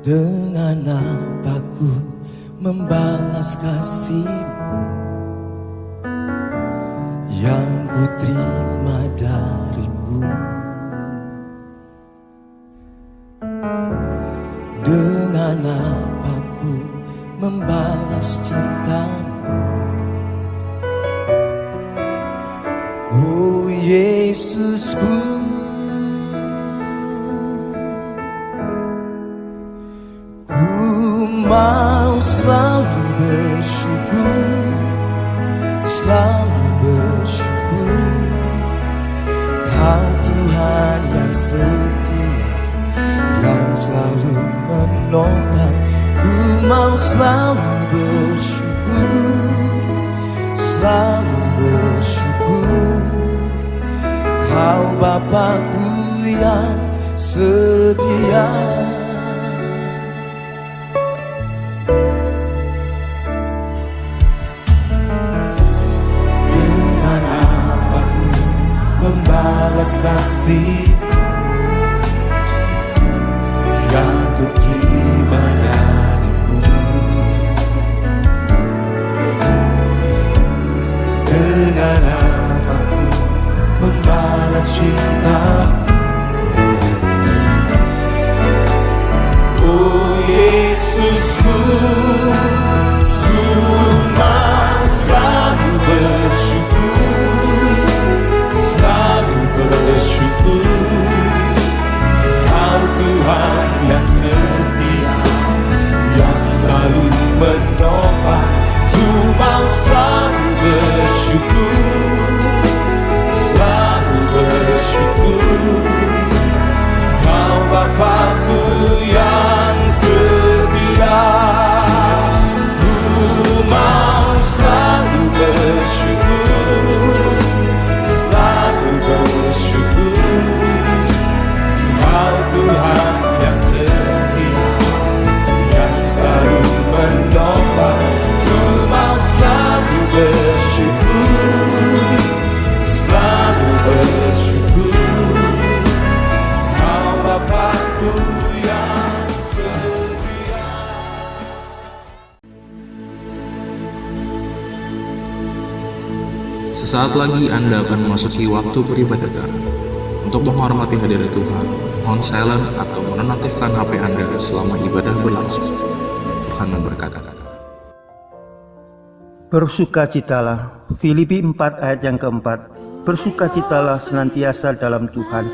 Dengan apa ku membalas kasih-Mu yang ku terima dari-Mu? Dengan apa ku membalas cinta-Mu? Oh Yesusku, ku mau selalu bersyukur, selalu bersyukur. Kau Tuhan yang setia, yang selalu menopang. Ku mau selalu bersyukur, selalu bersyukur. Kau Bapa-Ku yang setia. Dengan apa ku membalas kasih yang ku terima dari-Mu? Dengan apa ku membalas cinta-Mu? Oh Yesusku, ku mau selalu bersyukur, selalu bersyukur. Kau Tuhan yang setia, yang selalu menopang. Ku mau selalu bersyukur, selalu bersyukur. Kau Bapa-Ku yang setia. Ku mau selalu bersyukur, selalu bersyukur. Kau Tuhan yang setia, yang selalu menopang. Ku mau selalu bersyukur, selalu bersyukur. Kau Bapa-Ku yang setia. Sesaat lagi Anda akan memasuki waktu peribadatan. Untuk menghormati hadirat Tuhan, mohon silent atau menonaktifkan HP Anda selama ibadah berlangsung. Tuhan memberkati. Bersukacitalah. Filipi 4 ayat yang keempat. Bersukacitalah senantiasa dalam Tuhan.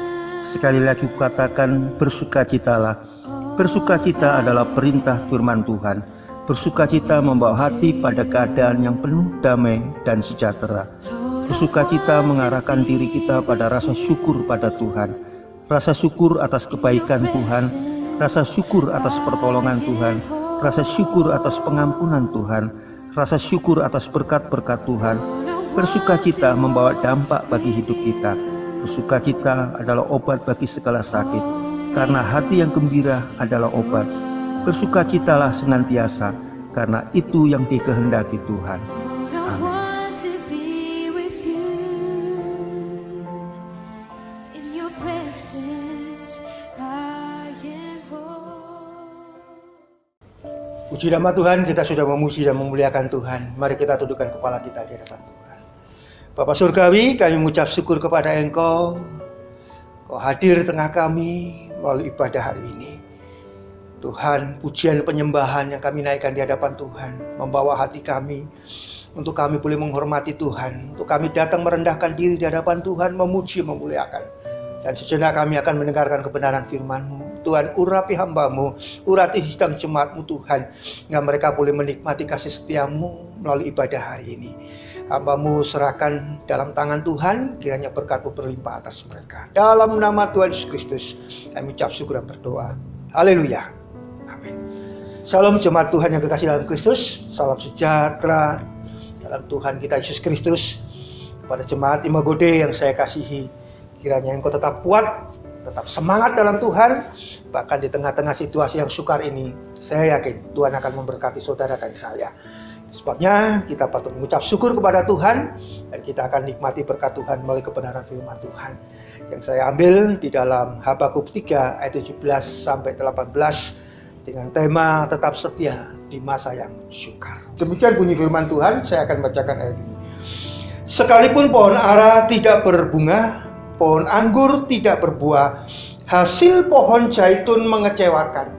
Sekali lagi kukatakan bersukacitalah. Bersukacita adalah perintah firman Tuhan. Bersukacita membawa hati pada keadaan yang penuh damai dan sejahtera. Bersukacita mengarahkan diri kita pada rasa syukur pada Tuhan. Rasa syukur atas kebaikan Tuhan, rasa syukur atas pertolongan Tuhan, rasa syukur atas pengampunan Tuhan, rasa syukur atas berkat-berkat Tuhan. Bersukacita membawa dampak bagi hidup kita. Bersukacita adalah obat bagi segala sakit, karena hati yang gembira adalah obat. Bersukacitalah senantiasa, karena itu yang dikehendaki Tuhan. Amin. Puji nama Tuhan, kita sudah memuji dan memuliakan Tuhan. Mari kita tundukkan kepala kita di hadapan Tuhan. Bapa Surgawi, kami mengucap syukur kepada Engkau. Kau hadir tengah kami melalui ibadah hari ini. Tuhan, pujian penyembahan yang kami naikkan di hadapan Tuhan membawa hati kami untuk kami boleh menghormati Tuhan, untuk kami datang merendahkan diri di hadapan Tuhan, memuji, memuliakan. Dan sejenak kami akan mendengarkan kebenaran firman-Mu. Tuhan, urapi hamba-Mu, urati sidang jemaat-Mu Tuhan, yang mereka boleh menikmati kasih setia-Mu melalui ibadah hari ini. Hamba-Mu serahkan dalam tangan Tuhan, kiranya berkat-Mu berlimpah atas mereka. Dalam nama Tuhan Yesus Kristus, kami ucap syukur dan berdoa. Haleluya. Amin. Salam jemaat Tuhan yang kekasih dalam Kristus. Salam sejahtera dalam Tuhan kita Yesus Kristus. Kepada jemaat Imagode yang saya kasihi, kiranya engkau tetap kuat, tetap semangat dalam Tuhan. Bahkan di tengah-tengah situasi yang sukar ini, saya yakin Tuhan akan memberkati saudara dan saya. Sebabnya kita patut mengucap syukur kepada Tuhan, dan kita akan nikmati berkat Tuhan melalui kebenaran firman Tuhan. Yang saya ambil di dalam Habakuk 3 ayat 17 sampai 18. dengan tema tetap setia di masa yang sukar. Demikian bunyi firman Tuhan, saya akan bacakan ayat ini. Sekalipun pohon ara tidak berbunga, pohon anggur tidak berbuah, hasil pohon zaitun mengecewakan.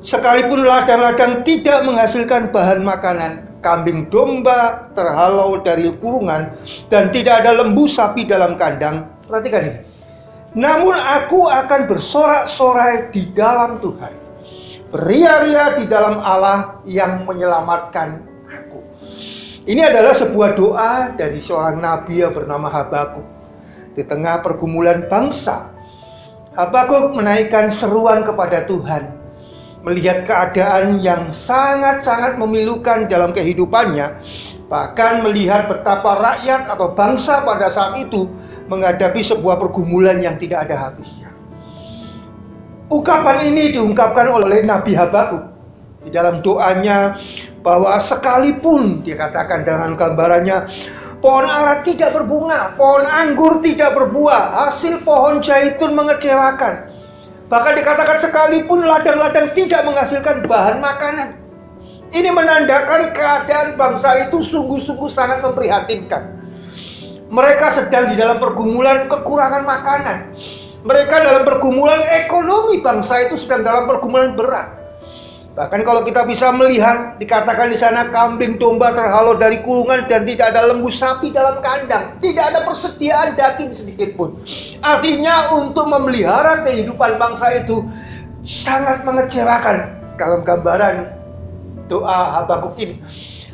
Sekalipun ladang-ladang tidak menghasilkan bahan makanan, kambing domba terhalau dari kurungan, dan tidak ada lembu sapi dalam kandang. Perhatikan ini. Namun aku akan bersorak-sorai di dalam Tuhan, beria-ria di dalam Allah yang menyelamatkan aku. Ini adalah sebuah doa dari seorang nabi yang bernama Habakuk. Di tengah pergumulan bangsa, Habakuk menaikkan seruan kepada Tuhan, melihat keadaan yang sangat-sangat memilukan dalam kehidupannya, bahkan melihat betapa rakyat atau bangsa pada saat itu menghadapi sebuah pergumulan yang tidak ada habisnya. Ungkapan ini diungkapkan oleh Nabi Habakuk di dalam doanya, bahwa sekalipun, dia katakan dengan gambarannya, pohon ara tidak berbunga, pohon anggur tidak berbuah, hasil pohon zaitun mengecewakan. Bahkan dikatakan sekalipun ladang-ladang tidak menghasilkan bahan makanan. Ini menandakan keadaan bangsa itu sungguh-sungguh sangat memprihatinkan. Mereka sedang di dalam pergumulan kekurangan makanan. Mereka dalam pergumulan ekonomi, bangsa itu sedang dalam pergumulan berat. Bahkan kalau kita bisa melihat, dikatakan di sana kambing domba terhalau dari kurungan dan tidak ada lembu sapi dalam kandang. Tidak ada persediaan daging sedikit pun. Artinya untuk memelihara kehidupan bangsa itu sangat mengecewakan dalam gambaran doa Habakuk ini.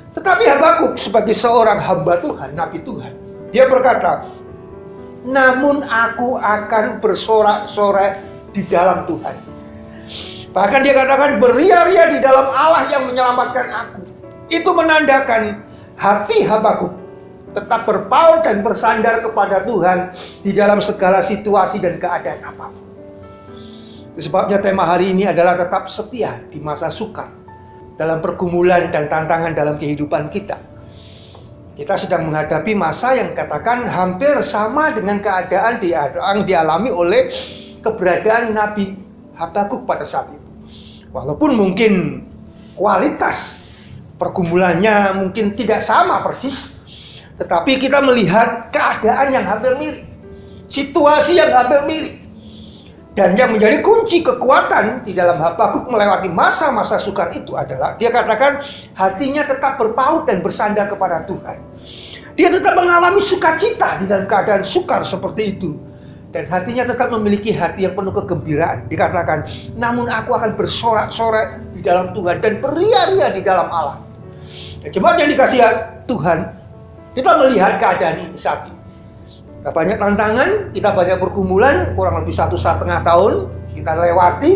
Tetapi Habakuk sebagai seorang hamba Tuhan, nabi Tuhan, dia berkata, namun aku akan bersorak-sorai di dalam Tuhan. Bahkan dia katakan beria-ria di dalam Allah yang menyelamatkan aku. Itu menandakan hati Habakuk tetap berpaut dan bersandar kepada Tuhan di dalam segala situasi dan keadaan apapun. Itu sebabnya tema hari ini adalah tetap setia di masa sukar, dalam pergumulan dan tantangan dalam kehidupan kita. Kita sedang menghadapi masa yang katakan hampir sama dengan keadaan yang dialami oleh keberadaan Nabi Habakuk pada saat itu. Walaupun mungkin kualitas pergumulannya mungkin tidak sama persis, tetapi kita melihat keadaan yang hampir mirip, situasi yang hampir mirip. Dan yang menjadi kunci kekuatan di dalam Habakuk melewati masa-masa sukar itu adalah dia katakan hatinya tetap berpaut dan bersandar kepada Tuhan. Dia tetap mengalami sukacita di dalam keadaan sukar seperti itu. Dan hatinya tetap memiliki hati yang penuh kegembiraan. Dikatakan, namun aku akan bersorak-sorai di dalam Tuhan dan beria-ria di dalam Allah. Jemaat yang dikasihi Tuhan, kita melihat keadaan ini saat ini. Kita banyak tantangan, kita banyak pergumulan, kurang lebih 1,5 tahun kita lewati.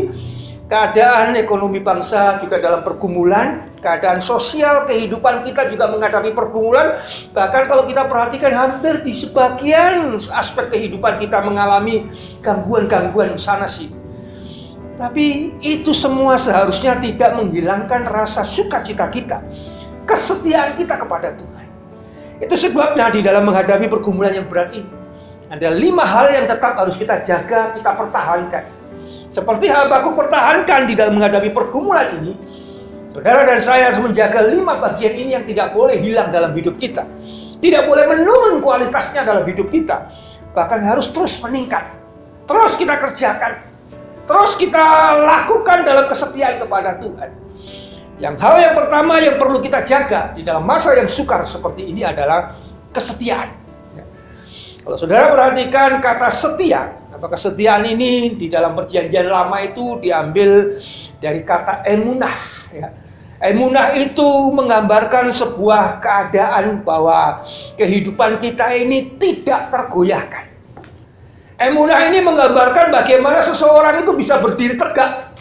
Keadaan ekonomi bangsa juga dalam pergumulan, keadaan sosial kehidupan kita juga menghadapi pergumulan. Bahkan kalau kita perhatikan hampir di sebagian aspek kehidupan kita mengalami gangguan-gangguan sana sini. Tapi itu semua seharusnya tidak menghilangkan rasa sukacita kita, kesetiaan kita kepada Tuhan. Itu sebabnya di dalam menghadapi pergumulan yang berat ini, ada 5 hal yang tetap harus kita jaga, kita pertahankan. Seperti Habakuk pertahankan di dalam menghadapi pergumulan ini, saudara dan saya harus menjaga 5 bagian ini yang tidak boleh hilang dalam hidup kita. Tidak boleh menurun kualitasnya dalam hidup kita. Bahkan harus terus meningkat. Terus kita kerjakan. Terus kita lakukan dalam kesetiaan kepada Tuhan. Hal yang pertama yang perlu kita jaga di dalam masa yang sukar seperti ini adalah kesetiaan. Kalau saudara perhatikan kata setia atau kesetiaan ini di dalam perjanjian lama itu diambil dari kata emunah. Emunah itu menggambarkan sebuah keadaan bahwa kehidupan kita ini tidak tergoyahkan. Emunah ini menggambarkan bagaimana seseorang itu bisa berdiri tegak.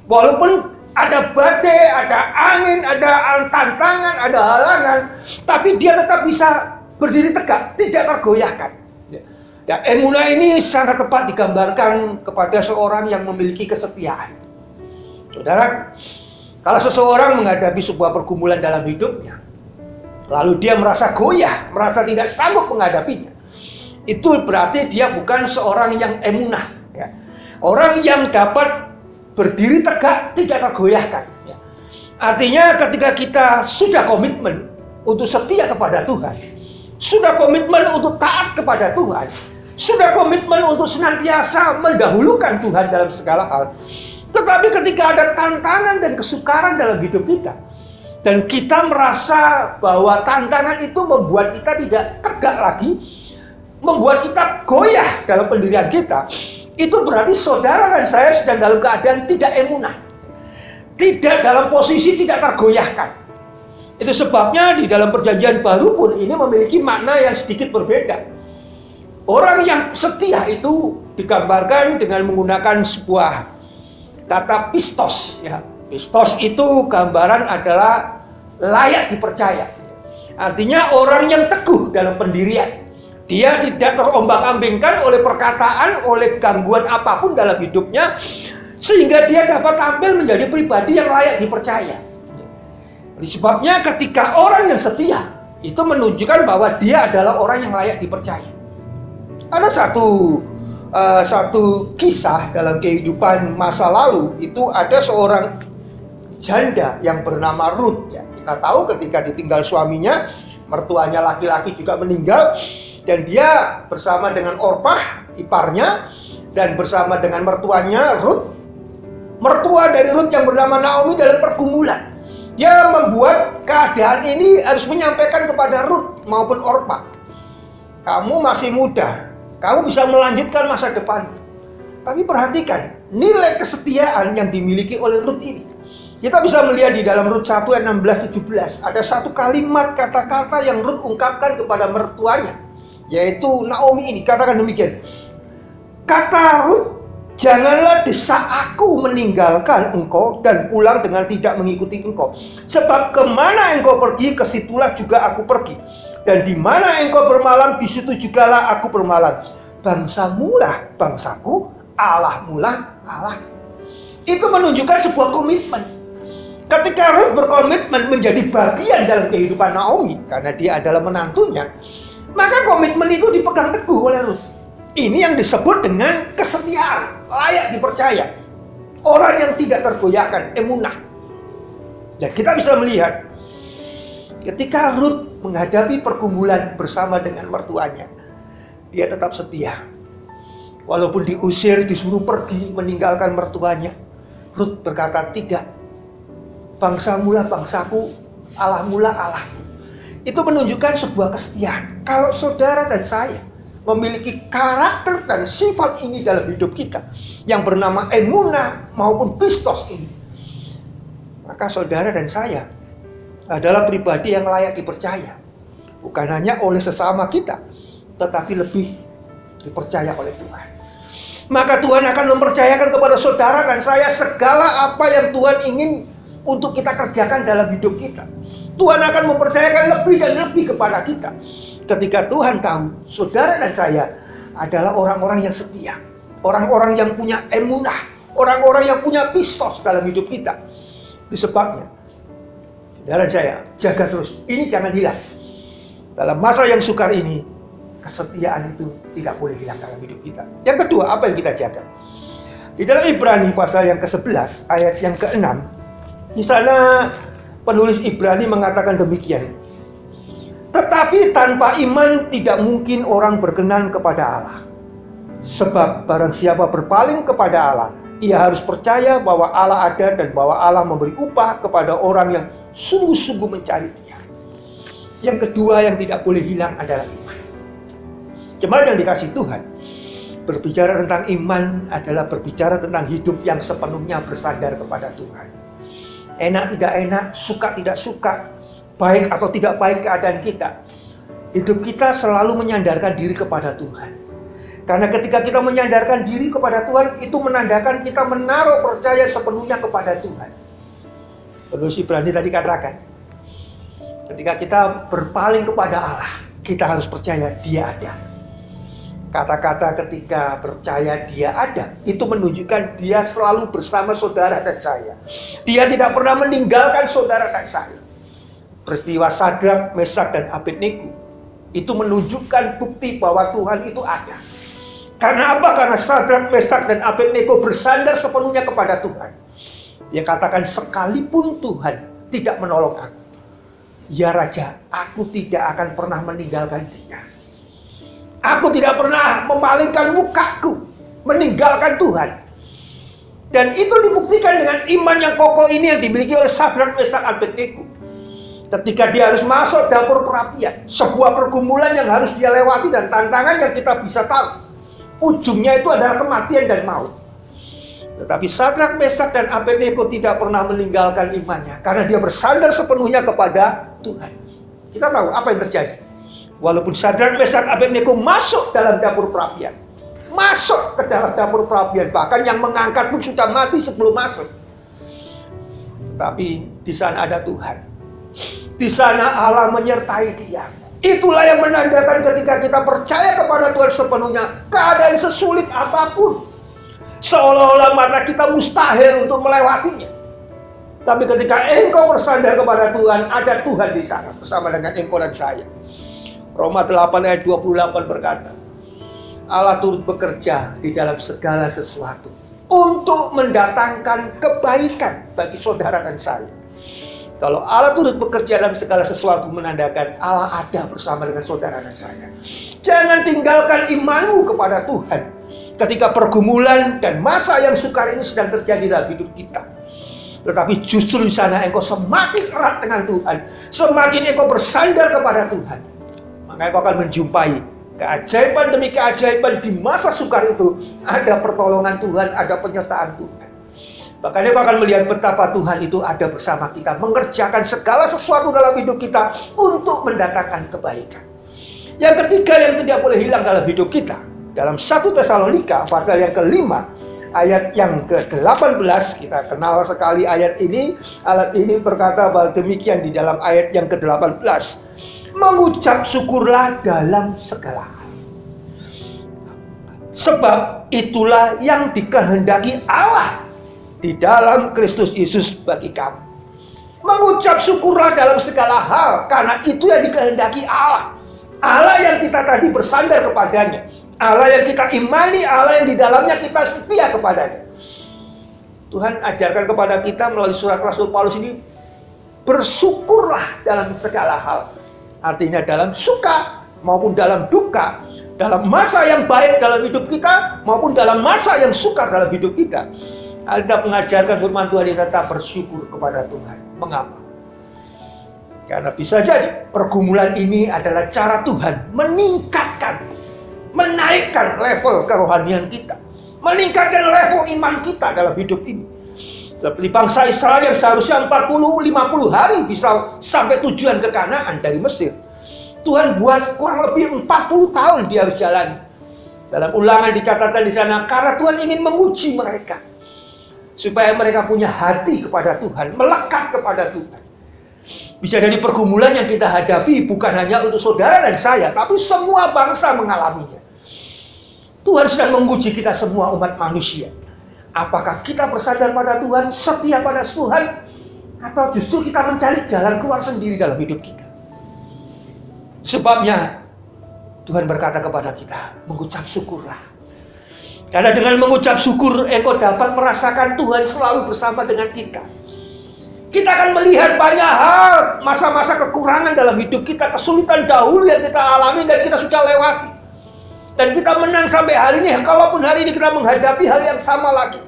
Walaupun ada badai, ada angin, ada tantangan, ada halangan, tapi dia tetap bisa berdiri tegak, tidak tergoyahkan. Dan emunah ini sangat tepat digambarkan kepada seorang yang memiliki kesetiaan. Saudara, kalau seseorang menghadapi sebuah pergumulan dalam hidupnya, lalu dia merasa goyah, merasa tidak sanggup menghadapinya, itu berarti dia bukan seorang yang emunah. Orang yang dapat berdiri tegak, tidak tergoyahkan. Ya. Artinya ketika kita sudah komitmen untuk setia kepada Tuhan, sudah komitmen untuk taat kepada Tuhan, sudah komitmen untuk senantiasa mendahulukan Tuhan dalam segala hal. Tetapi ketika ada tantangan dan kesukaran dalam hidup kita, dan kita merasa bahwa tantangan itu membuat kita tidak tegak lagi, membuat kita goyah dalam pendirian kita, itu berarti saudara dan saya sedang dalam keadaan tidak emunah, tidak dalam posisi tidak tergoyahkan. Itu sebabnya di dalam perjanjian baru pun ini memiliki makna yang sedikit berbeda. Orang yang setia itu digambarkan dengan menggunakan sebuah kata pistos. Ya. Pistos itu gambaran adalah layak dipercaya. Artinya orang yang teguh dalam pendirian. Dia tidak terombang-ambingkan oleh perkataan, oleh gangguan apapun dalam hidupnya, sehingga dia dapat tampil menjadi pribadi yang layak dipercaya. Oleh sebabnya ketika orang yang setia, itu menunjukkan bahwa dia adalah orang yang layak dipercaya. Ada satu kisah dalam kehidupan masa lalu, itu ada seorang janda yang bernama Ruth. Ya, kita tahu ketika ditinggal suaminya, mertuanya laki-laki juga meninggal, dan dia bersama dengan Orpah, iparnya, dan bersama dengan mertuanya Ruth. Mertua dari Ruth yang bernama Naomi dalam pergumulan. Dia membuat keadaan ini harus menyampaikan kepada Ruth maupun Orpah, kamu masih muda, kamu bisa melanjutkan masa depan. Tapi perhatikan nilai kesetiaan yang dimiliki oleh Ruth ini. Kita bisa melihat di dalam Rut 1 ayat 16-17. Ada satu kalimat kata-kata yang Rut ungkapkan kepada mertuanya, yaitu Naomi ini. Katakan demikian. Kata Rut, janganlah desak aku meninggalkan engkau dan pulang dengan tidak mengikuti engkau. Sebab kemana engkau pergi, kesitulah juga aku pergi. Dan di mana engkau bermalam, di situ jugalah aku bermalam. Bangsamulah bangsaku, Allahmulah Allah. Itu menunjukkan sebuah komitmen. Ketika Ruth berkomitmen menjadi bagian dalam kehidupan Naomi, karena dia adalah menantunya, maka komitmen itu dipegang teguh oleh Ruth. Ini yang disebut dengan kesetiaan, layak dipercaya. Orang yang tidak tergoyahkan, emunah. Dan kita bisa melihat, ketika Ruth menghadapi pergumulan bersama dengan mertuanya, dia tetap setia. Walaupun diusir, disuruh pergi, meninggalkan mertuanya, Ruth berkata, tidak. Bangsamulah bangsaku, Allahmulah Allahku. Itu menunjukkan sebuah kesetiaan. Kalau saudara dan saya memiliki karakter dan sifat ini dalam hidup kita, yang bernama emunah maupun pistos ini, maka saudara dan saya adalah pribadi yang layak dipercaya. Bukan hanya oleh sesama kita, tetapi lebih dipercaya oleh Tuhan. Maka Tuhan akan mempercayakan kepada saudara dan saya segala apa yang Tuhan ingin untuk kita kerjakan dalam hidup kita. Tuhan akan mempercayakan lebih dan lebih kepada kita. Ketika Tuhan tahu saudara dan saya adalah orang-orang yang setia, orang-orang yang punya emunah, orang-orang yang punya pistos dalam hidup kita. Itu sebabnya saudara dan saya jaga terus. Ini jangan hilang. Dalam masa yang sukar ini, kesetiaan itu tidak boleh hilang dalam hidup kita. Yang kedua, apa yang kita jaga? Di dalam Ibrani pasal yang ke-11 ayat yang ke-6, di sana penulis Ibrani mengatakan demikian. Tetapi tanpa iman tidak mungkin orang berkenan kepada Allah. Sebab barang siapa berpaling kepada Allah, ia harus percaya bahwa Allah ada dan bahwa Allah memberi upah kepada orang yang sungguh-sungguh mencari Dia. Yang kedua yang tidak boleh hilang adalah iman. Jemaat yang dikasihi Tuhan, berbicara tentang iman adalah berbicara tentang hidup yang sepenuhnya bersandar kepada Tuhan. Enak tidak enak, suka tidak suka, baik atau tidak baik keadaan kita, hidup kita selalu menyandarkan diri kepada Tuhan. Karena ketika kita menyandarkan diri kepada Tuhan, itu menandakan kita menaruh percaya sepenuhnya kepada Tuhan. Penulis Ibrani tadi katakan, ketika kita berpaling kepada Allah, kita harus percaya Dia ada. Kata-kata ketika percaya Dia ada, itu menunjukkan Dia selalu bersama saudara dan saya. Dia tidak pernah meninggalkan saudara dan saya. Peristiwa Sadrak, Mesak, dan Abednego itu menunjukkan bukti bahwa Tuhan itu ada. Karena apa? Karena Sadrak, Mesak, dan Abednego bersandar sepenuhnya kepada Tuhan. Dia katakan, sekalipun Tuhan tidak menolong aku, ya Raja, aku tidak akan pernah meninggalkan dia. Aku tidak pernah memalingkan mukaku meninggalkan Tuhan. Dan itu dibuktikan dengan iman yang kokoh ini yang dimiliki oleh Sadrak, Mesak, Abednego. Ketika dia harus masuk dapur perapian, sebuah pergumulan yang harus dia lewati dan tantangan yang kita bisa tahu, ujungnya itu adalah kematian dan maut. Tetapi Sadrak, Mesak, dan Abednego tidak pernah meninggalkan imannya karena dia bersandar sepenuhnya kepada Tuhan. Kita tahu apa yang terjadi. Walaupun Sadrak, Mesak, Abednego masuk dalam dapur perapian, masuk ke dalam dapur perapian, bahkan yang mengangkat pun sudah mati sebelum masuk. Tapi di sana ada Tuhan. Di sana Allah menyertai dia. Itulah yang menandakan ketika kita percaya kepada Tuhan sepenuhnya, keadaan sesulit apapun, seolah-olah mata kita mustahil untuk melewatinya. Tapi ketika engkau bersandar kepada Tuhan, ada Tuhan di sana bersama dengan engkau dan saya. Roma 8 ayat 28 berkata, Allah turut bekerja di dalam segala sesuatu untuk mendatangkan kebaikan bagi saudara dan saya. Kalau Allah turut bekerja dalam segala sesuatu, menandakan Allah ada bersama dengan saudara dan saya. Jangan tinggalkan imanmu kepada Tuhan ketika pergumulan dan masa yang sukar ini sedang terjadi dalam hidup kita. Tetapi justru di sana engkau semakin erat dengan Tuhan, semakin engkau bersandar kepada Tuhan, maka engkau akan menjumpai keajaiban demi keajaiban. Di masa sukar itu ada pertolongan Tuhan, ada penyertaan Tuhan. Bahkan engkau akan melihat betapa Tuhan itu ada bersama kita, mengerjakan segala sesuatu dalam hidup kita untuk mendatangkan kebaikan. Yang ketiga yang tidak boleh hilang dalam hidup kita, dalam 1 Tesalonika pasal yang kelima, ayat yang ke-18, kita kenal sekali ayat ini. Ayat ini berkata bahwa demikian di dalam ayat yang ke-18, mengucap syukurlah dalam segala hal, sebab itulah yang dikehendaki Allah di dalam Kristus Yesus bagi kamu. Mengucap syukurlah dalam segala hal, karena itu yang dikehendaki Allah. Allah yang kita tadi bersandar kepadanya, Allah yang kita imani, Allah yang di dalamnya kita setia kepadanya. Tuhan ajarkan kepada kita melalui surat Rasul Paulus ini, bersyukurlah dalam segala hal. Artinya dalam suka maupun dalam duka, dalam masa yang baik dalam hidup kita maupun dalam masa yang sukar dalam hidup kita. Alkitab mengajarkan firman Tuhan, tetap bersyukur kepada Tuhan. Mengapa? Karena bisa jadi pergumulan ini adalah cara Tuhan meningkatkan, menaikkan level kerohanian kita, meningkatkan level iman kita dalam hidup ini. Seperti bangsa Israel yang seharusnya 40-50 hari bisa sampai tujuan ke Kanaan dari Mesir, Tuhan buat kurang lebih 40 tahun dia harus jalan. Dalam Ulangan dicatatkan di sana, karena Tuhan ingin menguji mereka, supaya mereka punya hati kepada Tuhan, melekat kepada Tuhan. Bisa dari pergumulan yang kita hadapi bukan hanya untuk saudara dan saya, tapi semua bangsa mengalaminya. Tuhan sedang menguji kita semua umat manusia. Apakah kita bersandar pada Tuhan, setia pada Tuhan, atau justru kita mencari jalan keluar sendiri dalam hidup kita? Sebabnya Tuhan berkata kepada kita, mengucap syukurlah. Karena dengan mengucap syukur, engkau dapat merasakan Tuhan selalu bersama dengan kita. Kita akan melihat banyak hal, masa-masa kekurangan dalam hidup kita, kesulitan dahulu yang kita alami dan kita sudah lewati. Dan kita menang sampai hari ini. Kalaupun hari ini kita menghadapi hal yang sama lagi,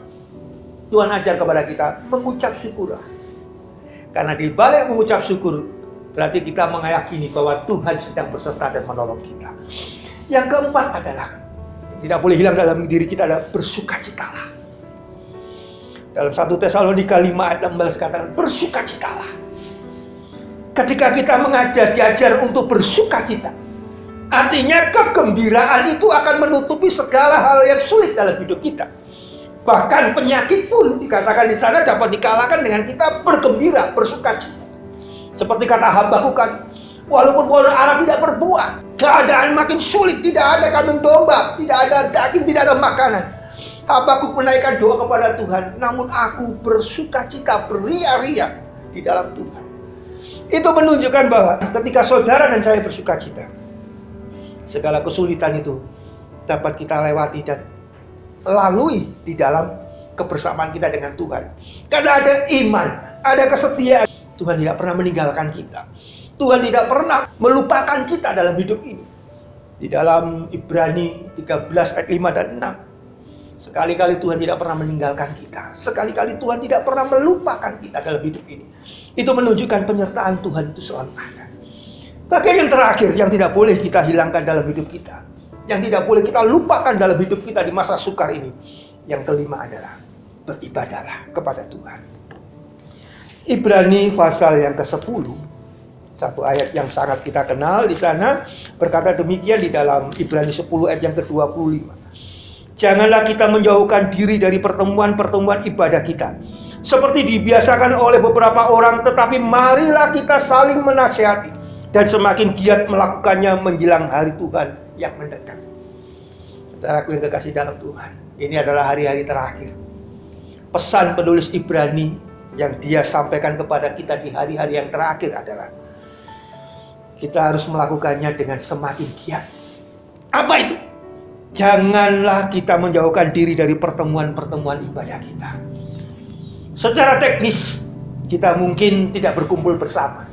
Tuhan ajar kepada kita, mengucap syukurlah. Karena di balik mengucap syukur, berarti kita meyakini bahwa Tuhan sedang beserta dan menolong kita. Yang keempat adalah, tidak boleh hilang dalam diri kita, adalah bersukacitalah. Dalam 1 Tesalonika 5 ayat 16 katakan, bersukacitalah. Ketika kita diajar untuk bersukacita, artinya kegembiraan itu akan menutupi segala hal yang sulit dalam hidup kita. Bahkan penyakit pun dikatakan di sana dapat dikalahkan dengan kita bergembira, bersukacita. Seperti kata Habakuk kan, walaupun pohon ara tidak berbuah, keadaan makin sulit, tidak ada kambing domba, tidak ada daging, tidak ada makanan, Habakuk menaikkan doa kepada Tuhan, namun aku bersukacita, beria-ria di dalam Tuhan. Itu menunjukkan bahwa ketika saudara dan saya bersukacita, segala kesulitan itu dapat kita lewati dan lalui di dalam kebersamaan kita dengan Tuhan. Karena ada iman, ada kesetiaan. Tuhan tidak pernah meninggalkan kita. Tuhan tidak pernah melupakan kita dalam hidup ini. Di dalam Ibrani 13 ayat 5 dan 6. Sekali-kali Tuhan tidak pernah meninggalkan kita. Sekali-kali Tuhan tidak pernah melupakan kita dalam hidup ini. Itu menunjukkan penyertaan Tuhan itu selalu ada. Bagian yang terakhir yang tidak boleh kita hilangkan dalam hidup kita, yang tidak boleh kita lupakan dalam hidup kita di masa sukar ini, yang kelima adalah beribadahlah kepada Tuhan. Ibrani pasal yang ke-10, satu ayat yang sangat kita kenal di sana, berkata demikian di dalam Ibrani 10 ayat yang ke-25. Janganlah kita menjauhkan diri dari pertemuan-pertemuan ibadah kita, seperti dibiasakan oleh beberapa orang, tetapi marilah kita saling menasihati dan semakin giat melakukannya menjelang hari Tuhan yang mendekat. Saudaraku yang kekasih dalam Tuhan, ini adalah hari-hari terakhir. Pesan penulis Ibrani yang dia sampaikan kepada kita di hari-hari yang terakhir adalah kita harus melakukannya dengan semakin giat. Apa itu? Janganlah kita menjauhkan diri dari pertemuan-pertemuan ibadah kita. Secara teknis, kita mungkin tidak berkumpul bersama.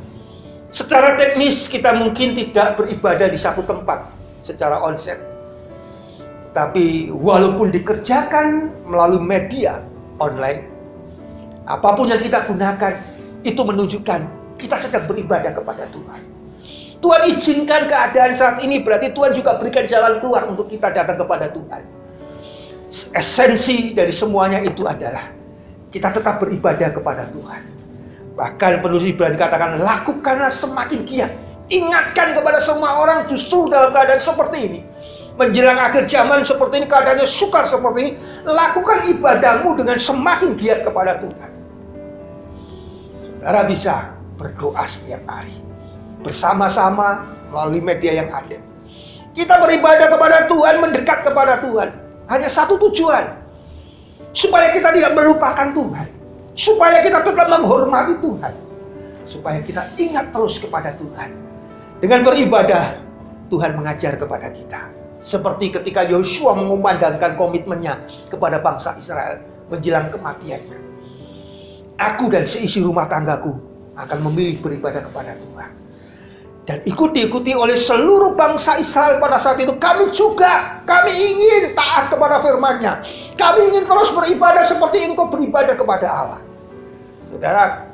Secara teknis, kita mungkin tidak beribadah di satu tempat secara onsite. Tapi walaupun dikerjakan melalui media online, apapun yang kita gunakan, itu menunjukkan kita sedang beribadah kepada Tuhan. Tuhan izinkan keadaan saat ini, berarti Tuhan juga berikan jalan keluar untuk kita datang kepada Tuhan. Esensi dari semuanya itu adalah kita tetap beribadah kepada Tuhan. Bahkan penulis Ibrani katakan, lakukanlah semakin giat. Ingatkan kepada semua orang justru dalam keadaan seperti ini. Menjelang akhir zaman seperti ini, keadaannya sukar seperti ini, lakukan ibadahmu dengan semakin giat kepada Tuhan. Saudara bisa berdoa setiap hari, bersama-sama melalui media yang ada. Kita beribadah kepada Tuhan, mendekat kepada Tuhan. Hanya satu tujuan, supaya kita tidak melupakan Tuhan, supaya kita tetap menghormati Tuhan, supaya kita ingat terus kepada Tuhan. Dengan beribadah, Tuhan mengajar kepada kita. Seperti ketika Yosua mengumandangkan komitmennya kepada bangsa Israel menjelang kematiannya. Aku dan seisi rumah tanggaku akan memilih beribadah kepada Tuhan. Dan diikuti oleh seluruh bangsa Israel pada saat itu. Kami ingin taat kepada firman-Nya. Kami ingin terus beribadah seperti engkau beribadah kepada Allah. Saudara,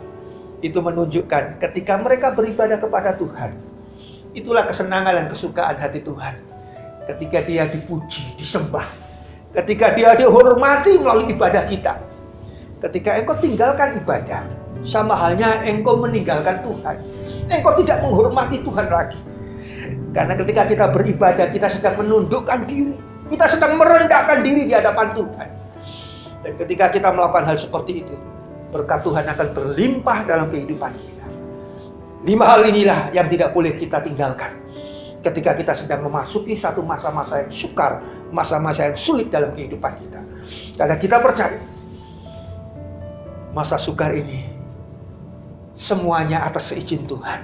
itu menunjukkan ketika mereka beribadah kepada Tuhan, itulah kesenangan dan kesukaan hati Tuhan. Ketika dia dipuji, disembah. Ketika dia dihormati melalui ibadah kita. Ketika engkau tinggalkan ibadah, sama halnya engkau meninggalkan Tuhan. Engkau tidak menghormati Tuhan lagi. Karena ketika kita beribadah, kita sedang menundukkan diri. Kita sedang merendahkan diri di hadapan Tuhan. Dan ketika kita melakukan hal seperti itu, berkat Tuhan akan berlimpah dalam kehidupan kita. 5 hal inilah yang tidak boleh kita tinggalkan ketika kita sedang memasuki satu masa-masa yang sukar, masa-masa yang sulit dalam kehidupan kita. Karena kita percaya masa sukar ini semuanya atas seizin Tuhan.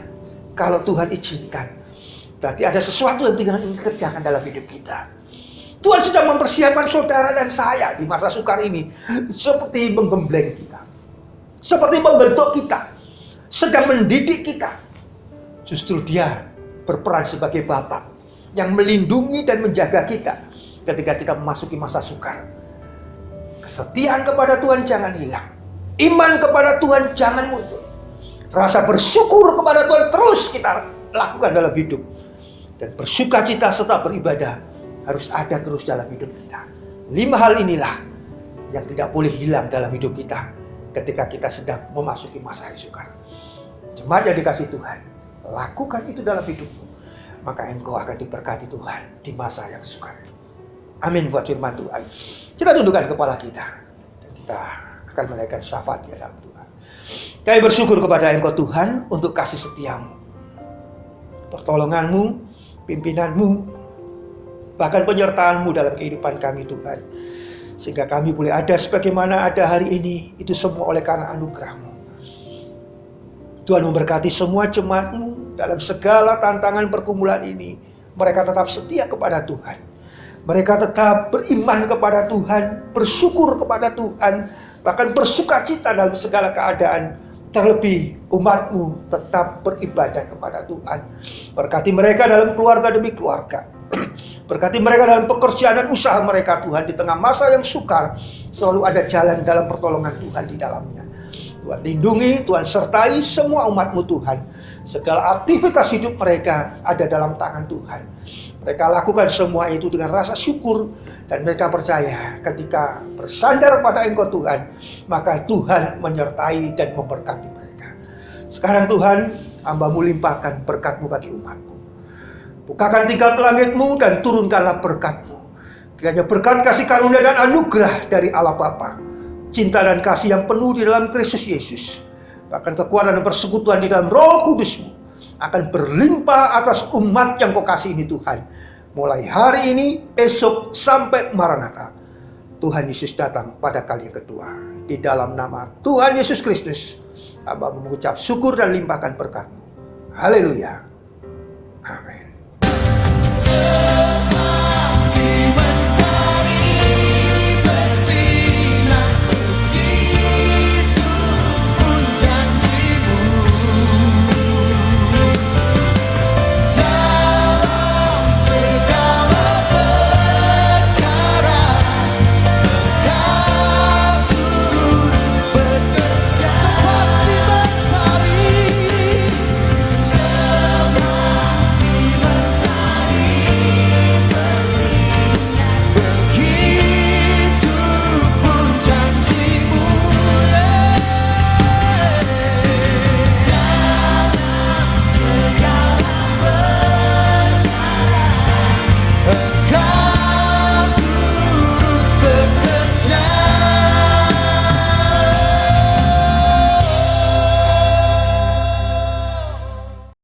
Kalau Tuhan izinkan, berarti ada sesuatu yang Tuhan ingin kerjakan dalam hidup kita. Tuhan sedang mempersiapkan saudara dan saya di masa sukar ini, seperti menggembleng kita, seperti membentuk kita, sedang mendidik kita. Justru Dia berperan sebagai Bapa yang melindungi dan menjaga kita ketika kita memasuki masa sukar. Kesetiaan kepada Tuhan jangan hilang. Iman kepada Tuhan jangan mundur. Rasa bersyukur kepada Tuhan terus kita lakukan dalam hidup. Dan bersukacita serta beribadah harus ada terus dalam hidup kita. 5 hal inilah yang tidak boleh hilang dalam hidup kita ketika kita sedang memasuki masa yang sukar. Jemaat yang dikasihi Tuhan, lakukan itu dalam hidupmu, maka engkau akan diberkati Tuhan di masa yang sukar. Amin buat firman Tuhan. Kita tundukkan kepala kita dan kita akan menaikkan syafaat di hadapan Tuhan. Kami bersyukur kepada Engkau Tuhan untuk kasih setiamu, pertolonganmu, pimpinanmu, bahkan penyertaanmu dalam kehidupan kami Tuhan. Sehingga kami boleh ada sebagaimana ada hari ini, itu semua oleh karena anugerah-Mu. Tuhan memberkati semua jemaat-Mu dalam segala tantangan pergumulan ini. Mereka tetap setia kepada Tuhan. Mereka tetap beriman kepada Tuhan, bersyukur kepada Tuhan, bahkan bersukacita dalam segala keadaan. Terlebih umat-Mu tetap beribadah kepada Tuhan. Berkati mereka dalam keluarga demi keluarga. Berkati mereka dalam pekerjaan dan usaha mereka Tuhan. Di tengah masa yang sukar, selalu ada jalan dalam pertolongan Tuhan di dalamnya. Tuhan lindungi, Tuhan sertai semua umat-Mu Tuhan. Segala aktivitas hidup mereka ada dalam tangan Tuhan. Mereka lakukan semua itu dengan rasa syukur. Dan mereka percaya ketika bersandar pada Engkau Tuhan, maka Tuhan menyertai dan memberkati mereka. Sekarang Tuhan, hamba-Mu limpahkan berkat-Mu bagi umat-Mu. Bukakan tingkap langit-Mu dan turunkanlah berkat-Mu. Kiranya berkat kasih karunia dan anugerah dari Allah Bapa, cinta dan kasih yang penuh di dalam Kristus Yesus, bahkan kekuatan dan persekutuan di dalam Roh Kudus-Mu akan berlimpah atas umat yang Kau kasih ini Tuhan. Mulai hari ini, esok sampai Maranatha, Tuhan Yesus datang pada kali yang kedua. Di dalam nama Tuhan Yesus Kristus, hamba mengucap syukur dan limpahkan berkat-Mu. Haleluya. Amin.